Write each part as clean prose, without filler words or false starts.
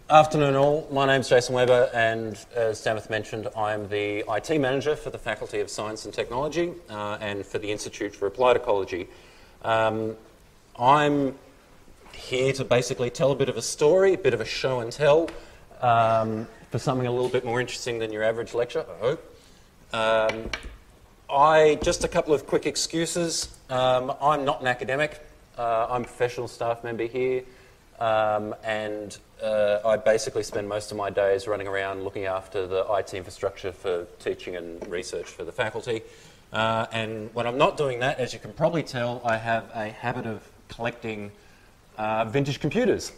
Afternoon all, my name's Jason Webber and as Stameth mentioned I'm the IT manager for the Faculty of Science and Technology and for the Institute for Applied Ecology. I'm here to basically tell a bit of a story, a bit of a show and tell for something a little bit more interesting than your average lecture, I hope. Just a couple of quick excuses. I'm not an academic, I'm a professional staff member here. I basically spend most of my days running around looking after the IT infrastructure for teaching and research for the faculty. And when I'm not doing that, as you can probably tell, I have a habit of collecting vintage computers.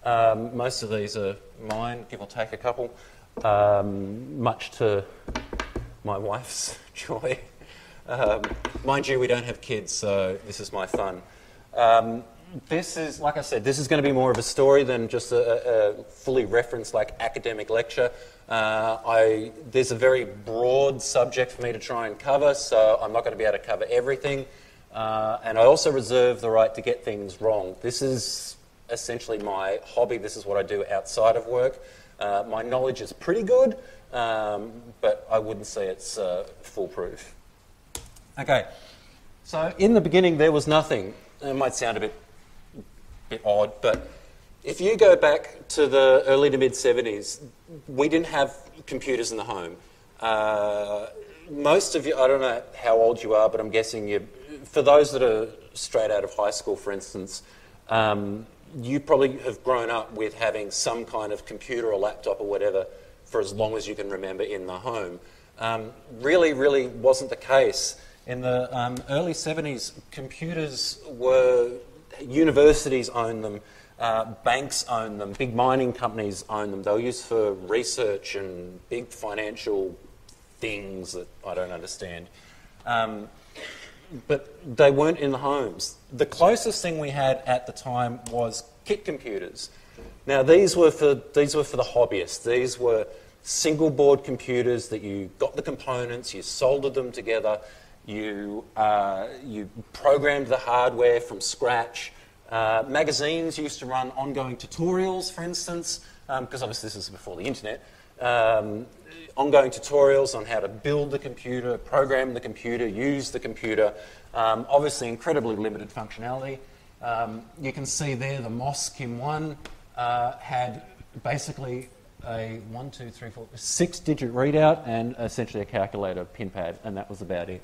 Most of these are mine, give or take a couple, much to my wife's joy. Mind you, we don't have kids, so this is my fun. This is, like I said, this is going to be more of a story than just a fully referenced like academic lecture. There's a very broad subject for me to try and cover, so I'm not going to be able to cover everything. And I also reserve the right to get things wrong. This is essentially my hobby. This is what I do outside of work. My knowledge is pretty good, but I wouldn't say it's foolproof. Okay, so in the beginning there was nothing. It might sound a bit odd, but if you go back to the early to mid-70s, we didn't have computers in the home. Most of you, I don't know how old you are, but I'm guessing for those that are straight out of high school, for instance, you probably have grown up with having some kind of computer or laptop or whatever for as long as you can remember in the home. Really wasn't the case. In the early 70s, computers were, universities owned them, banks owned them, big mining companies owned them. They were used for research and big financial things that I don't understand. But they weren't in the homes. The closest thing we had at the time was KIK Computers. Now these were for the hobbyists. These were single board computers that you got the components, you soldered them together, you programmed the hardware from scratch. Magazines used to run ongoing tutorials, for instance, because obviously this is before the internet. Ongoing tutorials on how to build the computer, program the computer, use the computer. Obviously incredibly limited functionality. You can see there the MOS Kim 1 had basically a 6-digit readout and essentially a calculator pin pad, and that was about it.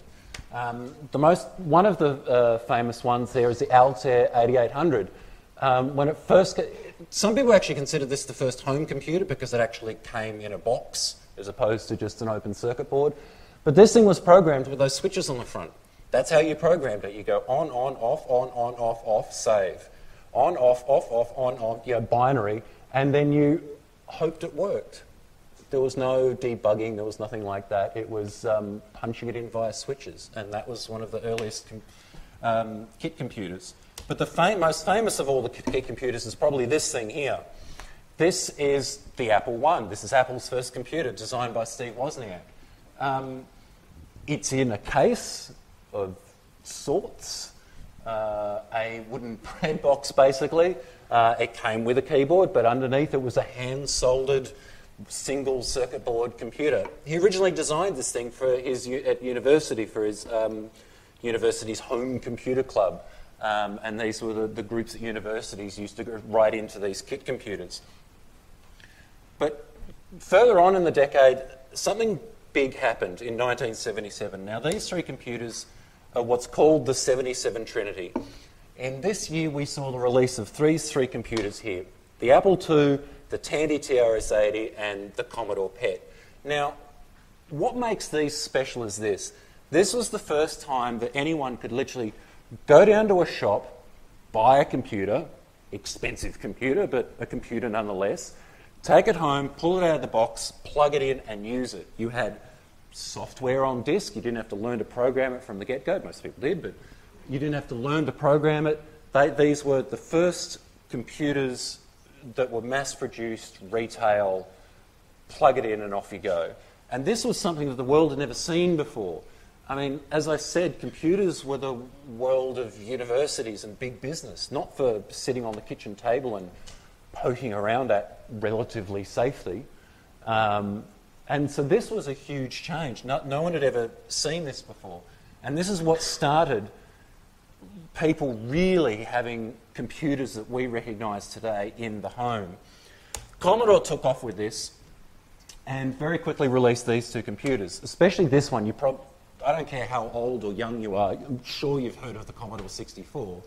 One of the famous ones there is the Altair 8800. When it first, some people actually consider this the first home computer because it actually came in a box as opposed to just an open circuit board. But this thing was programmed with those switches on the front. That's how you programmed it. You go on, off, save. On, off, binary, and then you hoped it worked. There was no debugging, there was nothing like that. It was punching it in via switches, and that was one of the earliest KIK computers. But the most famous of all the KIK computers is probably this thing here. This is the Apple I. This is Apple's first computer, designed by Steve Wozniak. It's in a case of sorts, a wooden bread box basically. It came with a keyboard, but underneath it was a hand-soldered single circuit board computer. He originally designed this thing for at university for his university's home computer club, and these were the groups at universities used to go right into these KIK computers. But further on in the decade, something big happened in 1977. Now these three computers are what's called the 77 Trinity. In this year we saw the release of these three computers here: the Apple II, the Tandy TRS-80 and the Commodore PET. Now, what makes these special is this. This was the first time that anyone could literally go down to a shop, buy a computer, expensive computer, but a computer nonetheless, take it home, pull it out of the box, plug it in and use it. You had software on disk. You didn't have to learn to program it from the get-go. Most people did, but you didn't have to learn to program it. These were the first computers that were mass-produced, retail, plug it in and off you go. And this was something that the world had never seen before. I mean, as I said, computers were the world of universities and big business, not for sitting on the kitchen table and poking around at relatively safely. And so this was a huge change. No one had ever seen this before. And this is what started people really having computers that we recognise today in the home. Commodore took off with this and very quickly released these two computers, especially this one. I don't care how old or young you are, I'm sure you've heard of the Commodore 64,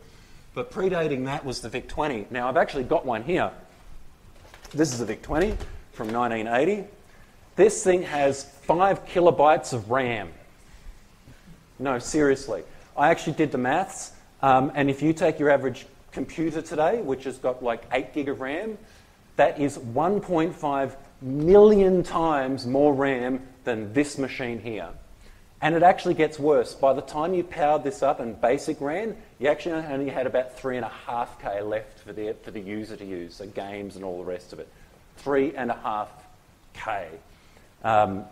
but predating that was the VIC-20. Now, I've actually got one here. This is a VIC-20 from 1980. This thing has 5 kilobytes of RAM. No, seriously. I actually did the maths, and if you take your average computer today, which has got like 8 gig of RAM, that is 1.5 million times more RAM than this machine here. And it actually gets worse. By the time you powered this up and basic ran, you actually only had about 3.5K left for the user to use, so games and all the rest of it. 3.5K,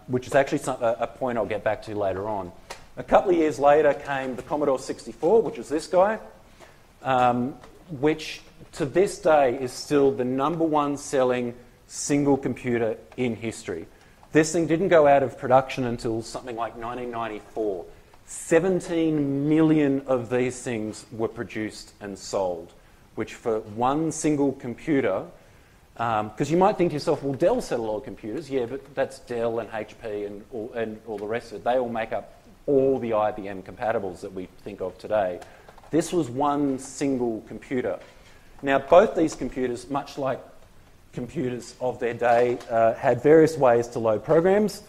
which is actually a point I'll get back to later on. A couple of years later came the Commodore 64, which is this guy, which to this day is still the #1 selling single computer in history. This thing didn't go out of production until something like 1994. 17 million of these things were produced and sold, which for one single computer, because you might think to yourself, well, Dell sell a lot of computers. Yeah, but that's Dell and HP and all the rest of it. They all make up all the IBM compatibles that we think of today. This was one single computer. Now, both these computers, much like computers of their day, had various ways to load programs.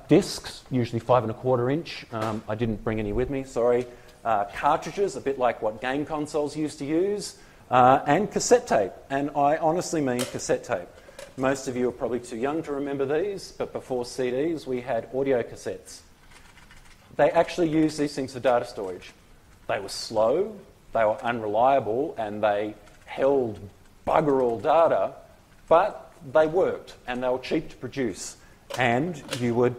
Discs, usually 5.25 inch. I didn't bring any with me, sorry. Cartridges, a bit like what game consoles used to use. And cassette tape. And I honestly mean cassette tape. Most of you are probably too young to remember these, but before CDs, we had audio cassettes. They actually used these things for data storage. They were slow, they were unreliable, and they held bugger all data, but they worked, and they were cheap to produce. And you would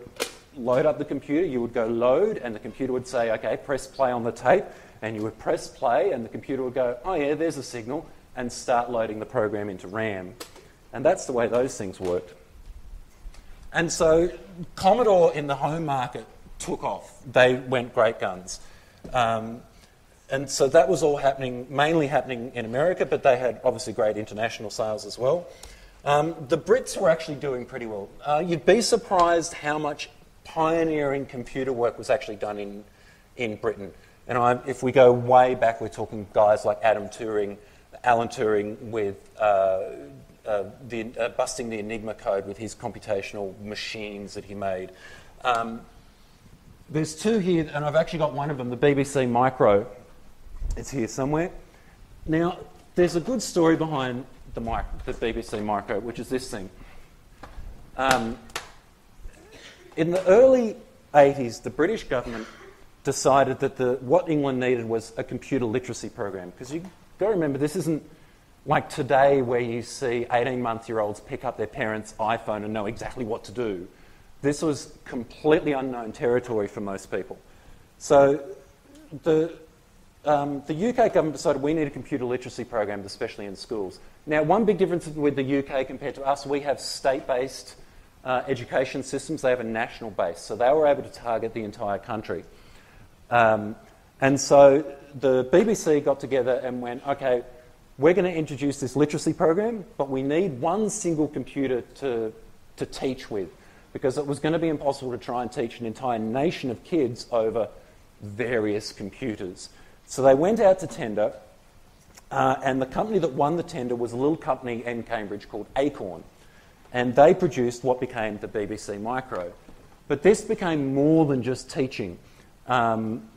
load up the computer, you would go load, and the computer would say, okay, press play on the tape, and you would press play, and the computer would go, oh yeah, there's a signal, and start loading the program into RAM. And that's the way those things worked. And so Commodore in the home market took off. They went great guns. And so that was all happening, mainly happening in America, but they had obviously great international sales as well. The Brits were actually doing pretty well. You'd be surprised how much pioneering computer work was actually done in Britain. And if we go way back, we're talking guys like Alan Turing with busting the Enigma code with his computational machines that he made. There's two here, and I've actually got one of them, the BBC Micro. It's here somewhere. Now, there's a good story behind the BBC Micro, which is this thing. In the early 80s, the British government decided that what England needed was a computer literacy program. Because you've got to remember, this isn't like today where you see 18-month-year-olds pick up their parents' iPhone and know exactly what to do. This was completely unknown territory for most people. So the UK government decided we need a computer literacy program, especially in schools. Now, one big difference with the UK compared to us, we have state-based education systems. They have a national base. So they were able to target the entire country. And so the BBC got together and went, okay, we're going to introduce this literacy program, but we need one single computer to teach with, because it was going to be impossible to try and teach an entire nation of kids over various computers. So they went out to tender, and the company that won the tender was a little company in Cambridge called Acorn, and they produced what became the BBC Micro. But this became more than just teaching.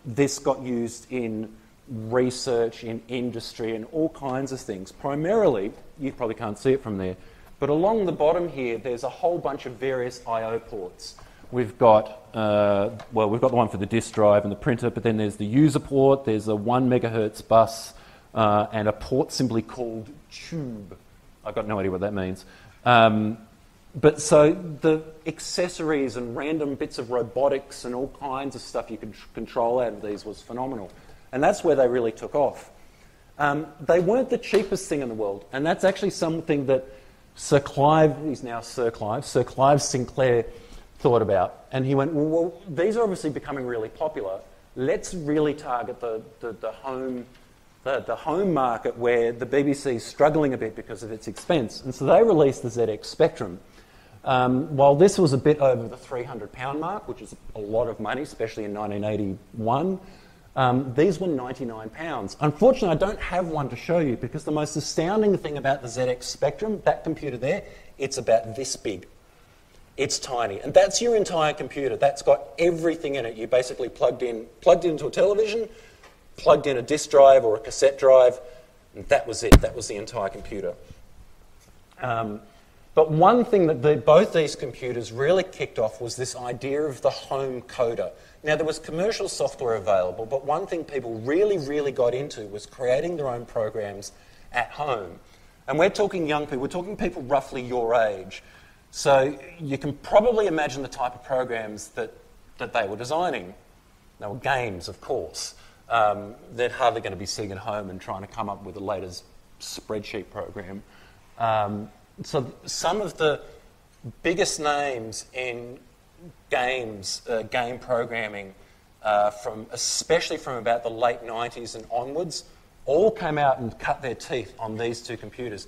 This got used in research, in industry, and all kinds of things. Primarily, you probably can't see it from there, but along the bottom here, there's a whole bunch of various I/O ports. We've got, we've got the one for the disk drive and the printer, but then there's the user port, there's a 1 megahertz bus, and a port simply called tube. I've got no idea what that means. But so the accessories and random bits of robotics and all kinds of stuff you could control out of these was phenomenal. And that's where they really took off. They weren't the cheapest thing in the world, and that's actually something that Sir Clive Sinclair thought about. And he went, well, these are obviously becoming really popular. Let's really target the home market where the BBC is struggling a bit because of its expense. And so they released the ZX Spectrum. While this was a bit over the £300 mark, which is a lot of money, especially in 1981, these were £99. Unfortunately, I don't have one to show you because the most astounding thing about the ZX Spectrum, that computer there, it's about this big. It's tiny. And that's your entire computer. That's got everything in it. You basically plugged into a television, plugged in a disk drive or a cassette drive, and that was it. That was the entire computer. But one thing that both these computers really kicked off was this idea of the home coder. Now, there was commercial software available, but one thing people really, really got into was creating their own programs at home. And we're talking young people, we're talking people roughly your age. So you can probably imagine the type of programs that they were designing. They were games, of course. They're hardly going to be sitting at home and trying to come up with the latest spreadsheet program. So some of the biggest names in games, game programming, especially from about the late 90s and onwards, all came out and cut their teeth on these two computers.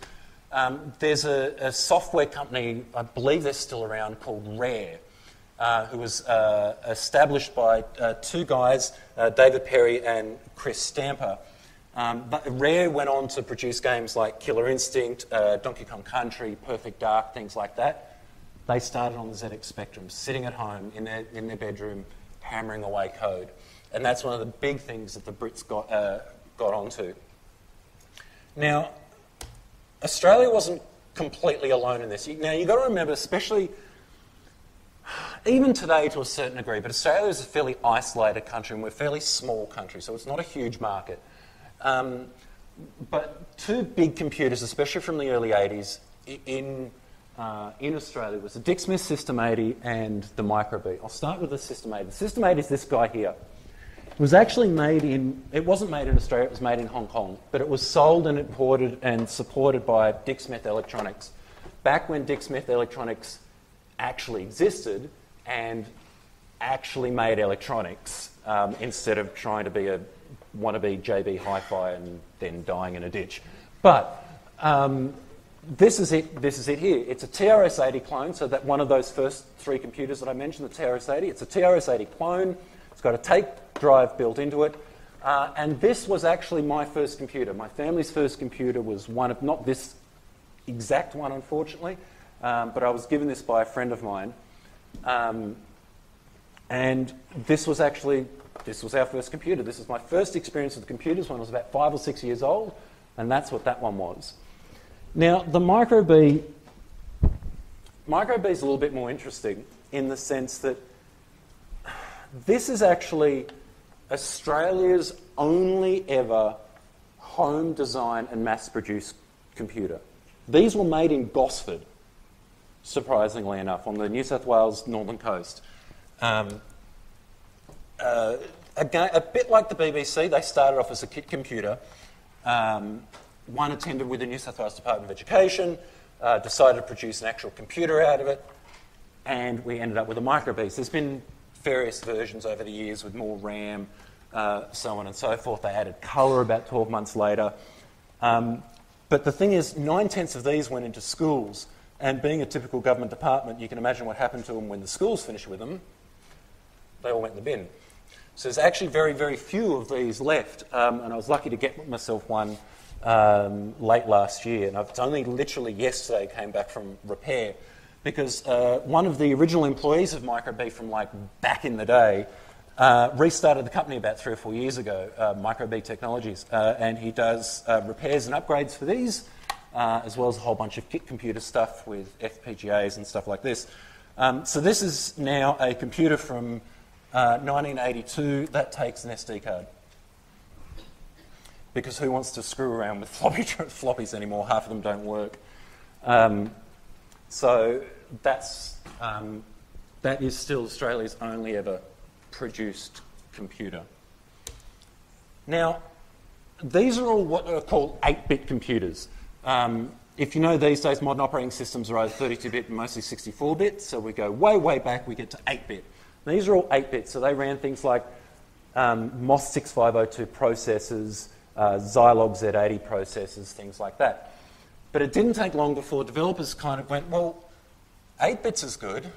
There's a software company, I believe they're still around, called Rare, who was established by two guys, David Perry and Chris Stamper. But Rare went on to produce games like Killer Instinct, Donkey Kong Country, Perfect Dark, things like that. They started on the ZX Spectrum, sitting at home in their bedroom, hammering away code. And that's one of the big things that the Brits got onto. Now, Australia wasn't completely alone in this. Now, you've got to remember, especially even today to a certain degree, but Australia is a fairly isolated country and we're a fairly small country, so it's not a huge market. But two big computers, especially from the early 80s, in Australia was the Dick Smith System 80 and the Microbase. I'll start with the System 80. The System 80 is this guy here. It was actually it wasn't made in Australia, it was made in Hong Kong, but it was sold and imported and supported by Dick Smith Electronics back when Dick Smith Electronics actually existed and actually made electronics instead of trying to be a wannabe JB Hi-Fi and then dying in a ditch. But this is it here. It's a TRS-80 clone, so that one of those first three computers that I mentioned, the TRS-80, it's a TRS-80 clone. It's got a tape drive built into it. And this was actually my first computer. My family's first computer was one of, not this exact one, unfortunately, but I was given this by a friend of mine. And this was our first computer. This was my first experience with computers when I was about 5 or 6 years old, and that's what that one was. Now, the Microbase is a little bit more interesting in the sense that this is actually Australia's only ever home design and mass-produced computer. These were made in Gosford, surprisingly enough, on the New South Wales northern coast. Again, a bit like the BBC, they started off as a KIK computer. One attended with the New South Wales Department of Education, decided to produce an actual computer out of it, and we ended up with a Microbase. There's been various versions over the years with more RAM, so on and so forth. They added colour about 12 months later. But the thing is, 9/10 of these went into schools, and being a typical government department, you can imagine what happened to them when the schools finished with them. They all went in the bin. So there's actually very, very few of these left, and I was lucky to get myself one late last year, and I've only literally yesterday came back from repair because one of the original employees of Microbase from like back in the day restarted the company about 3 or 4 years ago, Microbase Technologies, and he does repairs and upgrades for these, as well as a whole bunch of KIK computer stuff with FPGAs and stuff like this. So this is now a computer from 1982 that takes an SD card. Because who wants to screw around with floppies anymore? Half of them don't work. So that is still Australia's only ever produced computer. Now, these are all what are called 8-bit computers. If you know these days, modern operating systems are either 32-bit and mostly 64-bit, so we go way, way back, we get to 8-bit. These are all 8-bit, so they ran things like MOS 6502 processors, Zilog Z80 processors, things like that. But it didn't take long before developers kind of went, well, 8 bits is good,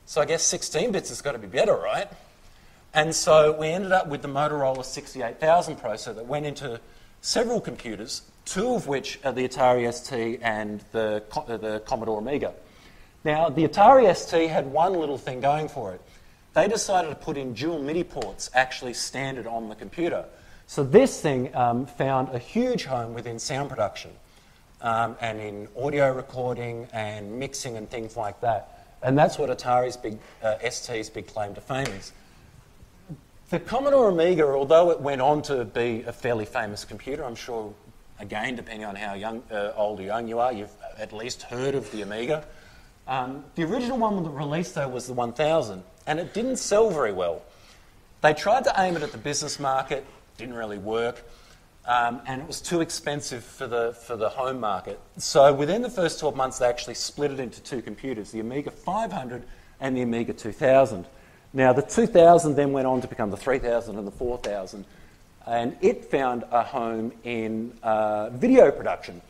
so I guess 16 bits has got to be better, right? And so we ended up with the Motorola 68000 processor that went into several computers, two of which are the Atari ST and the Commodore Amiga. Now, the Atari ST had one little thing going for it. They decided to put in dual MIDI ports actually standard on the computer. So this thing found a huge home within sound production and in audio recording and mixing and things like that. And that's what Atari's ST's big claim to fame is. The Commodore Amiga, although it went on to be a fairly famous computer, I'm sure, again, depending on how old or young you are, you've at least heard of the Amiga. The original one that released, though, was the 1000, and it didn't sell very well. They tried to aim it at the business market, didn't really work, and it was too expensive for the home market. So within the first 12 months, they actually split it into two computers, the Amiga 500 and the Amiga 2000. Now, the 2000 then went on to become the 3000 and the 4000, and it found a home in video production.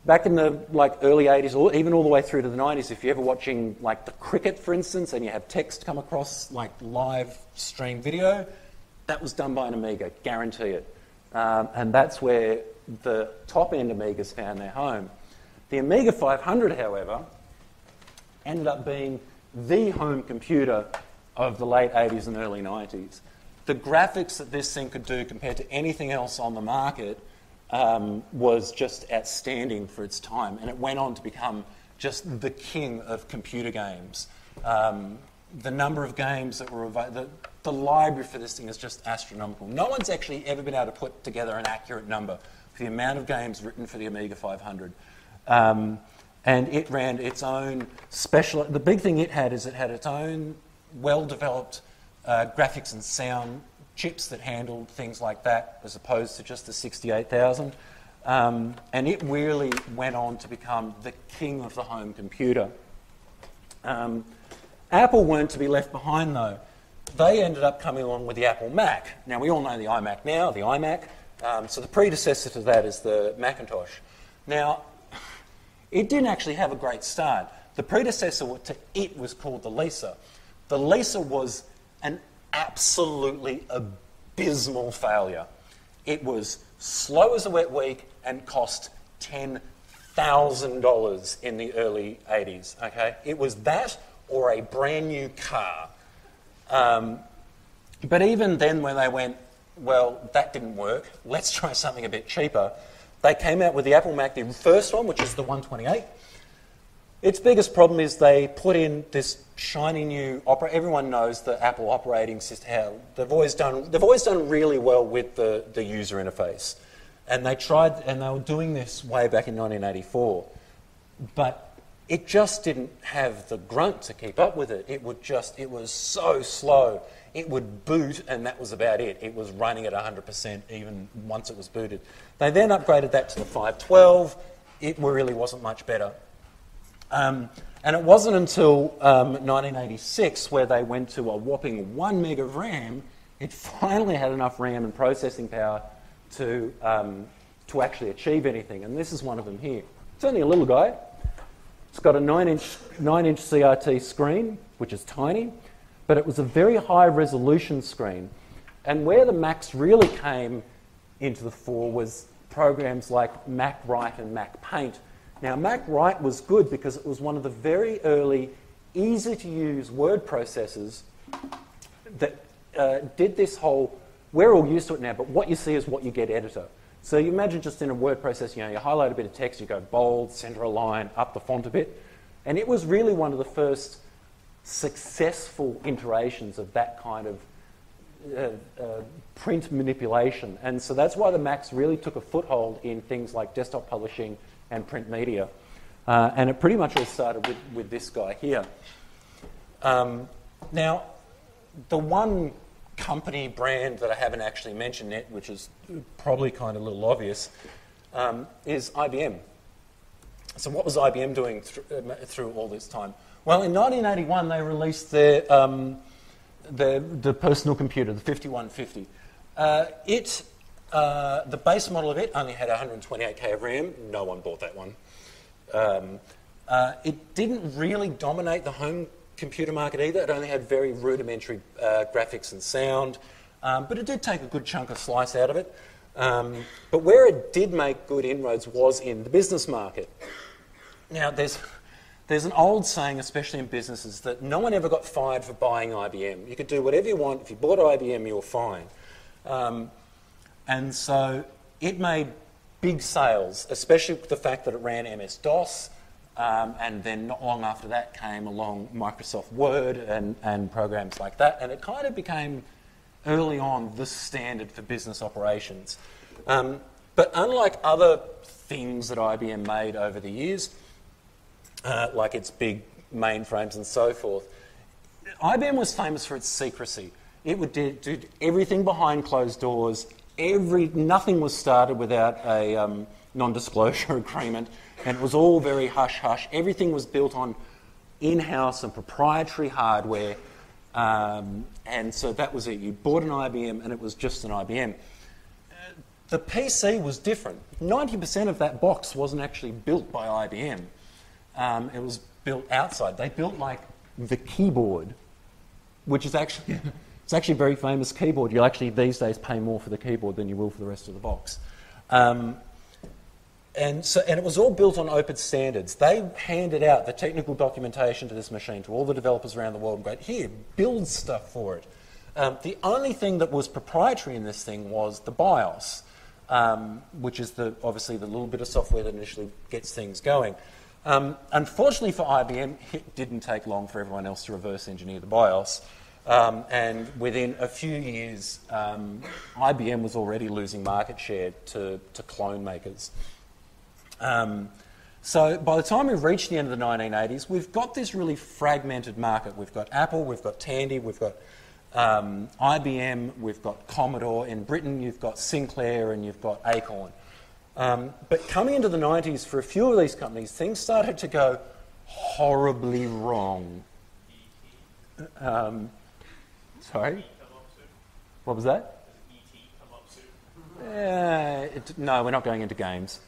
Back in the early 80s, or even all the way through to the 90s, if you're ever watching the cricket, for instance, and you have text come across live stream video, that was done by an Amiga, guarantee it. And that's where the top-end Amigas found their home. The Amiga 500, however, ended up being the home computer of the late 80s and early 90s. The graphics that this thing could do compared to anything else on the market was just outstanding for its time, and it went on to become just the king of computer games. The number of games that were available, the library for this thing is just astronomical. No one's actually ever been able to put together an accurate number for the amount of games written for the Amiga 500. And it ran its own special... The big thing it had is it had its own well-developed graphics and sound chips that handled things like that, as opposed to just the 68000. And it really went on to become the king of the home computer. Apple weren't to be left behind, though. They ended up coming along with the Apple Mac. Now, we all know the iMac now, the iMac. So the predecessor to that is the Macintosh. Now, it didn't actually have a great start. The predecessor to it was called the Lisa. The Lisa was an absolutely abysmal failure. It was slow as a wet week and cost $10,000 in the early 80s. Okay? It was that or a brand new car. But even then, when they went, well, that didn't work, let's try something a bit cheaper, they came out with the Apple Mac, the first one, which is the 128. Its biggest problem is they put in this shiny new everyone knows the Apple operating system. How they've always done really well with the user interface, and they were doing this way back in 1984, but it just didn't have the grunt to keep up with it. It was so slow. It would boot, and that was about it. It was running at 100% even once it was booted. They then upgraded that to the 512. It really wasn't much better. And it wasn't until 1986 where they went to a whopping 1 meg of RAM, it finally had enough RAM and processing power to actually achieve anything. And this is one of them here. It's only a little guy. It's got a 9-inch CRT screen, which is tiny, but it was a very high resolution screen. And where the Macs really came into the fore was programs like Mac Write and Mac Paint. Now, Mac Write was good because it was one of the very early, easy-to-use word processors that did this whole... We're all used to it now, but what you see is what you get editor. So you imagine just in a word processor, you highlight a bit of text, you go bold, center a line, up the font a bit. And it was really one of the first successful iterations of that kind of print manipulation. And so that's why the Macs really took a foothold in things like desktop publishing and print media. And it pretty much all started with this guy here. Now, the one company brand that I haven't actually mentioned yet, which is probably kind of a little obvious, is IBM. So what was IBM doing through all this time? Well, in 1981, they released the personal computer, the 5150. The base model of it only had 128K of RAM. No one bought that one. It didn't really dominate the home computer market either. It only had very rudimentary graphics and sound, but it did take a good chunk of slice out of it. But where it did make good inroads was in the business market. Now, there's an old saying, especially in businesses, that no one ever got fired for buying IBM. You could do whatever you want. If you bought IBM, you were fine. And so it made big sales, especially with the fact that it ran MS-DOS, and then not long after that came along Microsoft Word and programs like that, and it kind of became, early on, the standard for business operations. But unlike other things that IBM made over the years, like its big mainframes and so forth, IBM was famous for its secrecy. It would do everything behind closed doors. Nothing was started without a non-disclosure agreement, and it was all very hush-hush. Everything was built on in-house and proprietary hardware, and so that was it. You bought an IBM, and it was just an IBM. The PC was different. 90% of that box wasn't actually built by IBM. It was built outside. They built like the keyboard, which is actually it's actually a very famous keyboard. You'll actually these days pay more for the keyboard than you will for the rest of the box. And it was all built on open standards. They handed out the technical documentation to this machine to all the developers around the world and go, here, build stuff for it. The only thing that was proprietary in this thing was the BIOS, which is obviously the little bit of software that initially gets things going. Unfortunately for IBM, it didn't take long for everyone else to reverse engineer the BIOS. And within a few years, IBM was already losing market share to clone makers. So by the time we've reached the end of the 1980s, we've got this really fragmented market. We've got Apple, we've got Tandy, we've got IBM, we've got Commodore. In Britain, you've got Sinclair and you've got Acorn. But coming into the 90s, for a few of these companies, things started to go horribly wrong. Sorry? What was that? No, we're not going into games.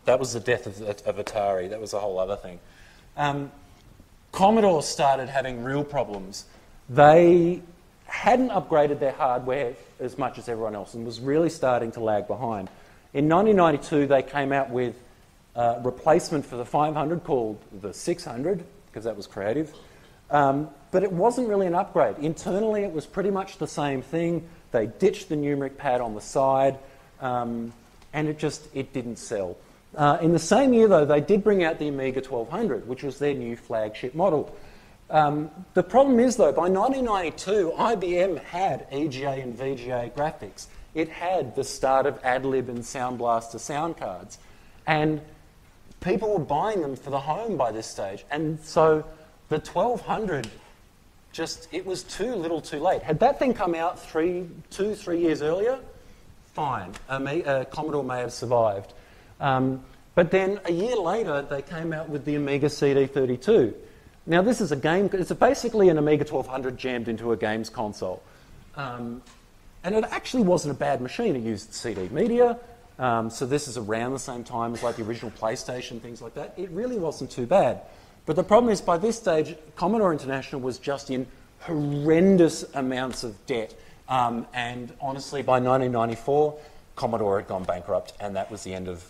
That was the death of Atari. That was a whole other thing. Commodore started having real problems. They hadn't upgraded their hardware as much as everyone else and was really starting to lag behind. In 1992, they came out with a replacement for the 500 called the 600, because that was creative. But it wasn't really an upgrade. Internally, it was pretty much the same thing. They ditched the numeric pad on the side, and it didn't sell. In the same year, though, they did bring out the Amiga 1200, which was their new flagship model. The problem is, though, by 1992, IBM had EGA and VGA graphics. It had the start of AdLib and Sound Blaster sound cards. And people were buying them for the home by this stage. And so the 1200, it was too little too late. Had that thing come out 3 years earlier, fine. Commodore may have survived. But then a year later, they came out with the Amiga CD32. Now, this is a game. It's basically an Amiga 1200 jammed into a games console. And it actually wasn't a bad machine. It used CD media. So this is around the same time as like the original PlayStation, things like that. It really wasn't too bad. But the problem is, by this stage, Commodore International was just in horrendous amounts of debt. And honestly, by 1994, Commodore had gone bankrupt, and that was the end of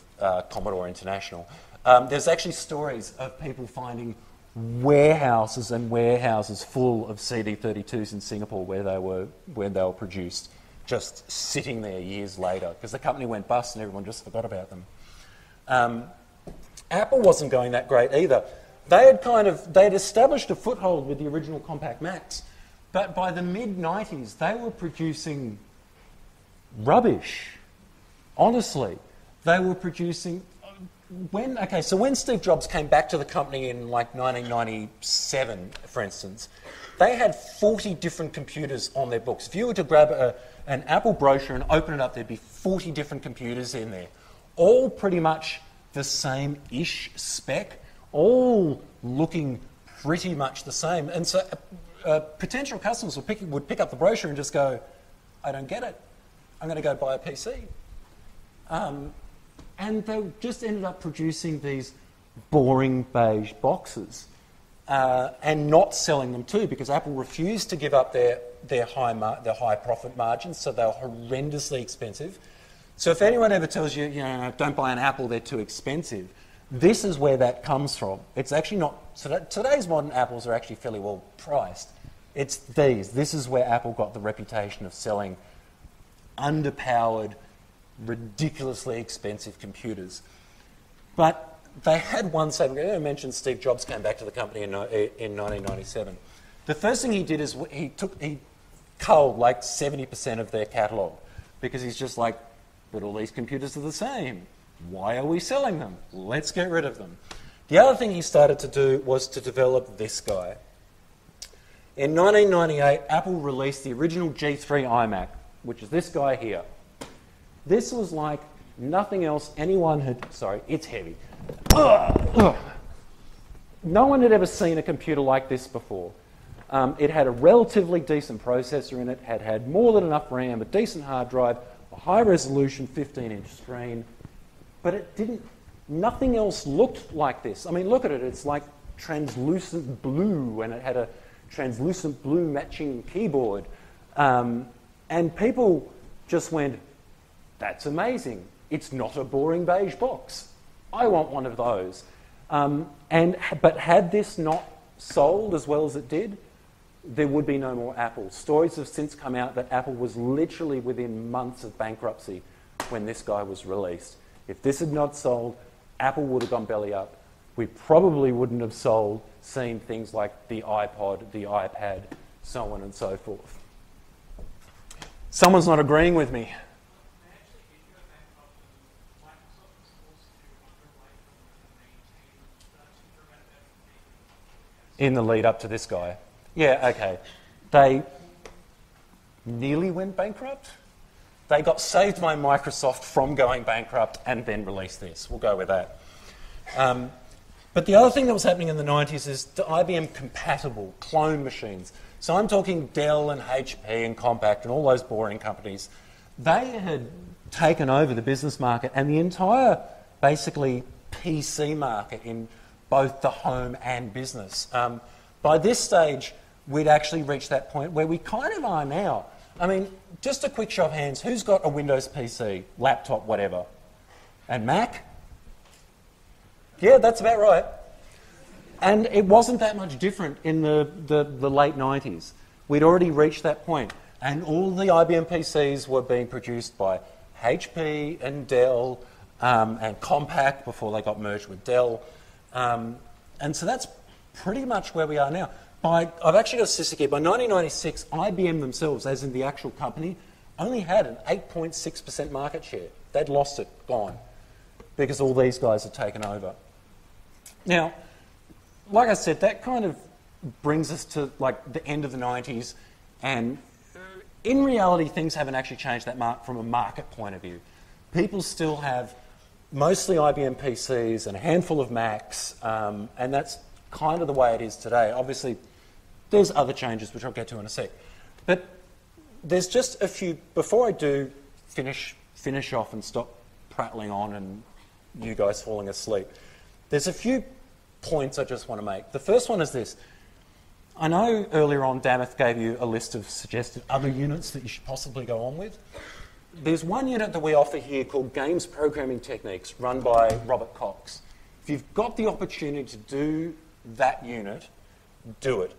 Commodore International. There's actually stories of people finding warehouses and warehouses full of CD32s in Singapore where they were produced, just sitting there years later, because the company went bust and everyone just forgot about them. Apple wasn't going that great either. They'd established a foothold with the original Compact Macs, but by the mid-90s, they were producing rubbish. Honestly, they were producing so when Steve Jobs came back to the company in like 1997, for instance, they had 40 different computers on their books. If you were to grab an Apple brochure and open it up, there'd be 40 different computers in there, all pretty much the same-ish spec, all looking pretty much the same. And so potential customers would pick up the brochure and just go, I don't get it. I'm going to go buy a PC. And they just ended up producing these boring beige boxes and not selling them too, because Apple refused to give up their high profit margins, so they were horrendously expensive. So if anyone ever tells you, don't buy an Apple, they're too expensive, this is where that comes from. It's actually not... Today's modern Apples are actually fairly well priced. It's these. This is where Apple got the reputation of selling underpowered, ridiculously expensive computers. But they had one saving. I mentioned Steve Jobs came back to the company in 1997. The first thing he did is he culled like 70% of their catalogue, because he's just like, but all these computers are the same. Why are we selling them? Let's get rid of them. The other thing he started to do was to develop this guy. In 1998, Apple released the original G3 iMac, which is this guy here. This was like nothing else anyone had... Sorry, it's heavy. No one had ever seen a computer like this before. It had a relatively decent processor in it, had more than enough RAM, a decent hard drive, a high-resolution 15-inch screen, but it didn't... Nothing else looked like this. I mean, look at it. It's like translucent blue, and it had a translucent blue matching keyboard. And people just went, that's amazing. It's not a boring beige box. I want one of those. But had this not sold as well as it did, there would be no more Apple. Stories have since come out that Apple was literally within months of bankruptcy when this guy was released. If this had not sold, Apple would have gone belly up. We probably wouldn't have seen things like the iPod, the iPad, so on and so forth. Someone's not agreeing with me. In the lead up to this guy. Yeah, okay. They nearly went bankrupt. They got saved by Microsoft from going bankrupt and then released this. We'll go with that. But the other thing that was happening in the 90s is the IBM compatible clone machines. So I'm talking Dell and HP and Compaq and all those boring companies. They had taken over the business market and the entire, basically, PC market in both the home and business. By this stage, we'd actually reached that point where we kind of are now. I mean, just a quick show of hands, who's got a Windows PC, laptop, whatever? And Mac? Yeah, that's about right. And it wasn't that much different in the late 90s. We'd already reached that point. And all the IBM PCs were being produced by HP and Dell and Compaq before they got merged with Dell. And so that's pretty much where we are now. I've actually got a statistic here. By 1996, IBM themselves, as in the actual company, only had an 8.6% market share. They'd lost it, gone, because all these guys had taken over. Now, like I said, that kind of brings us to like the end of the 90s, and in reality, things haven't actually changed that from a market point of view. People still have mostly IBM PCs and a handful of Macs, and that's kind of the way it is today. Obviously, there's other changes, which I'll get to in a sec. But there's just a few, before I do finish off and stop prattling on and you guys falling asleep, there's a few points I just want to make. The first one is this. I know earlier on Damath gave you a list of suggested other units that you should possibly go on with. There's one unit that we offer here called Games Programming Techniques, run by Robert Cox. If you've got the opportunity to do that unit, do it.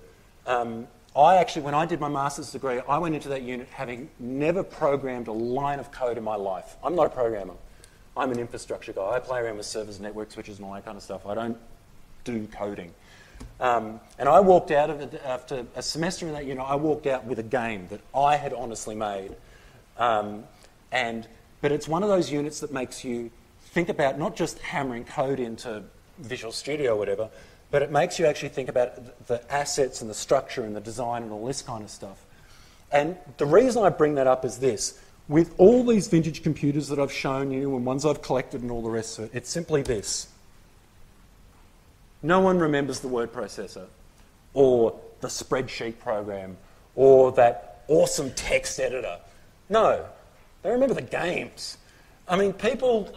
I actually, when I did my master's degree, I went into that unit having never programmed a line of code in my life. I'm not a programmer. I'm an infrastructure guy. I play around with servers, network switches, and all that kind of stuff. I don't do coding. And I walked out of it, after a semester in that unit, I walked out with a game that I had honestly made. But it's one of those units that makes you think about not just hammering code into Visual Studio or whatever, but it makes you actually think about the assets and the structure and the design and all this kind of stuff. And the reason I bring that up is this. With all these vintage computers that I've shown you and ones I've collected and all the rest of it, it's simply this. No one remembers the word processor or the spreadsheet program or that awesome text editor. No, they remember the games. I mean, people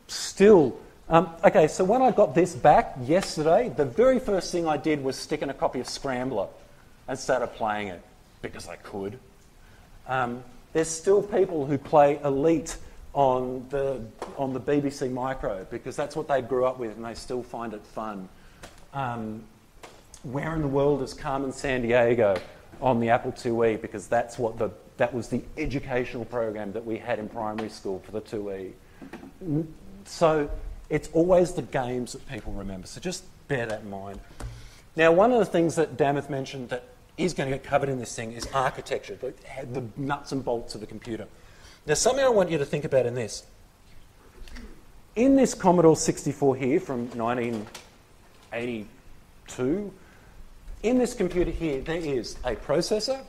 still... okay, so when I got this back yesterday, the very first thing I did was stick in a copy of Scrambler and started playing it because I could. There's still people who play Elite on the BBC Micro because that's what they grew up with and they still find it fun. Where in the world is Carmen Sandiego on the Apple IIe, because that was the educational program that we had in primary school for the IIe. So it's always the games that people remember. So just bear that in mind. Now, one of the things that Damath mentioned that is going to get covered in this thing is architecture, the nuts and bolts of the computer. Now, something I want you to think about in this. In this Commodore 64 here from 1982, in this computer here, there is a processor,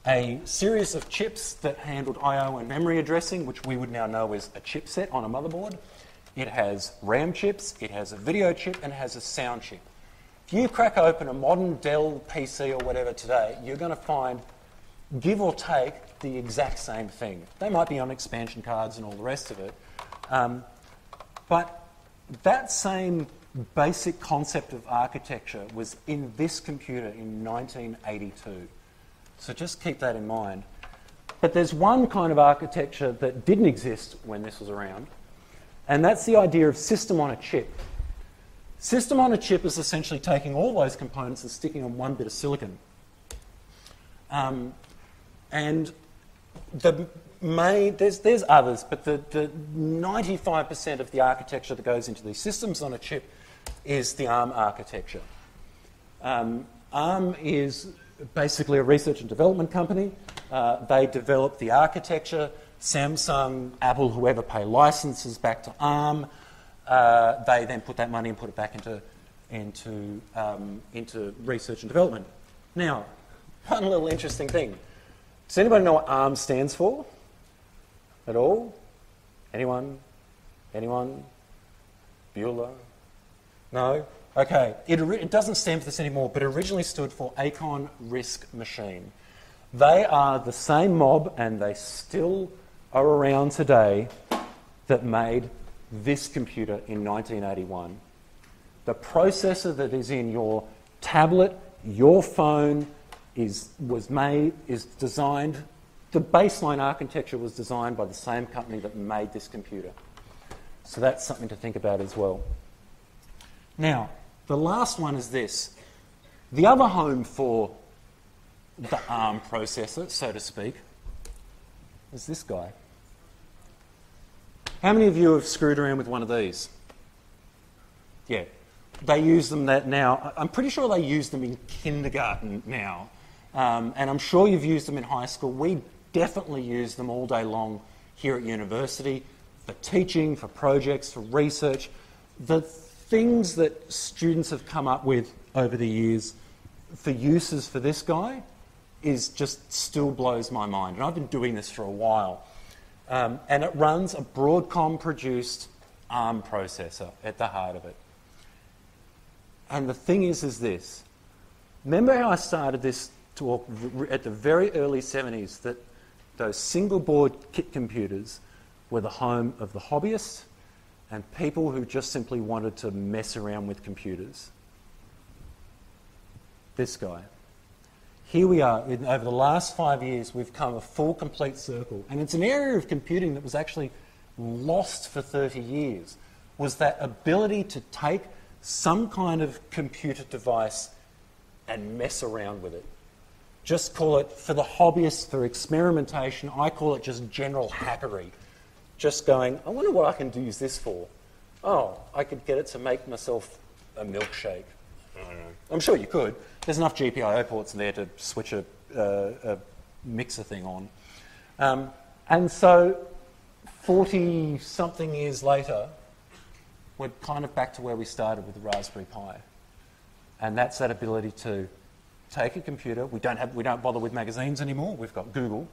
a series of chips that handled I/O and memory addressing, which we would now know as a chipset on a motherboard. It has RAM chips, it has a video chip, and it has a sound chip. If you crack open a modern Dell PC or whatever today, you're going to find, give or take, the exact same thing. They might be on expansion cards and all the rest of it. But that same basic concept of architecture was in this computer in 1982. So just keep that in mind. But there's one kind of architecture that didn't exist when this was around, and that's the idea of system on a chip. System on a chip is essentially taking all those components and sticking on one bit of silicon. And there's others, but the 95% of the architecture that goes into these systems on a chip is the ARM architecture. ARM is basically a research and development company. They develop the architecture. Samsung, Apple, whoever pay licenses back to ARM. They then put that money and put it back into research and development. Now, one little interesting thing. Does anybody know what ARM stands for at all? Anyone? Anyone? Bueller? No? Okay. It doesn't stand for this anymore, but it originally stood for Acorn RISC Machine. They are the same mob, and they still are around today, that made this computer in 1981. The processor that is in your tablet, your phone, is designed, the baseline architecture was designed by the same company that made this computer. So that's something to think about as well. Now, the last one is this. The other home for the ARM processor, so to speak, is this guy. How many of you have screwed around with one of these? Yeah. They use them now. I'm pretty sure they use them in kindergarten now. And I'm sure you've used them in high school. We definitely use them all day long here at university for teaching, for projects, for research. The things that students have come up with over the years for uses for this guy is just still blows my mind. And I've been doing this for a while. And it runs a Broadcom-produced ARM processor at the heart of it. And the thing is this. Remember how I started this talk at the very early 70s, that those single-board KIK computers were the home of the hobbyists and people who just simply wanted to mess around with computers? This guy. Here we are, over the last 5 years, we've come a full, complete circle. And it's an area of computing that was actually lost for 30 years, was that ability to take some kind of computer device and mess around with it. Just call it, for the hobbyists, for experimentation, I call it just general hackery. Just going, I wonder what I can use this for. Oh, I could get it to make myself a milkshake. I don't know. I'm sure you could. There's enough GPIO ports there to switch a mixer thing on. And so 40-something years later, we're kind of back to where we started with the Raspberry Pi. And that's that ability to take a computer, we don't bother with magazines anymore, we've got Google,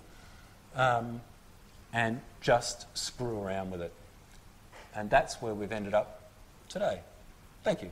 and just screw around with it. And that's where we've ended up today. Thank you.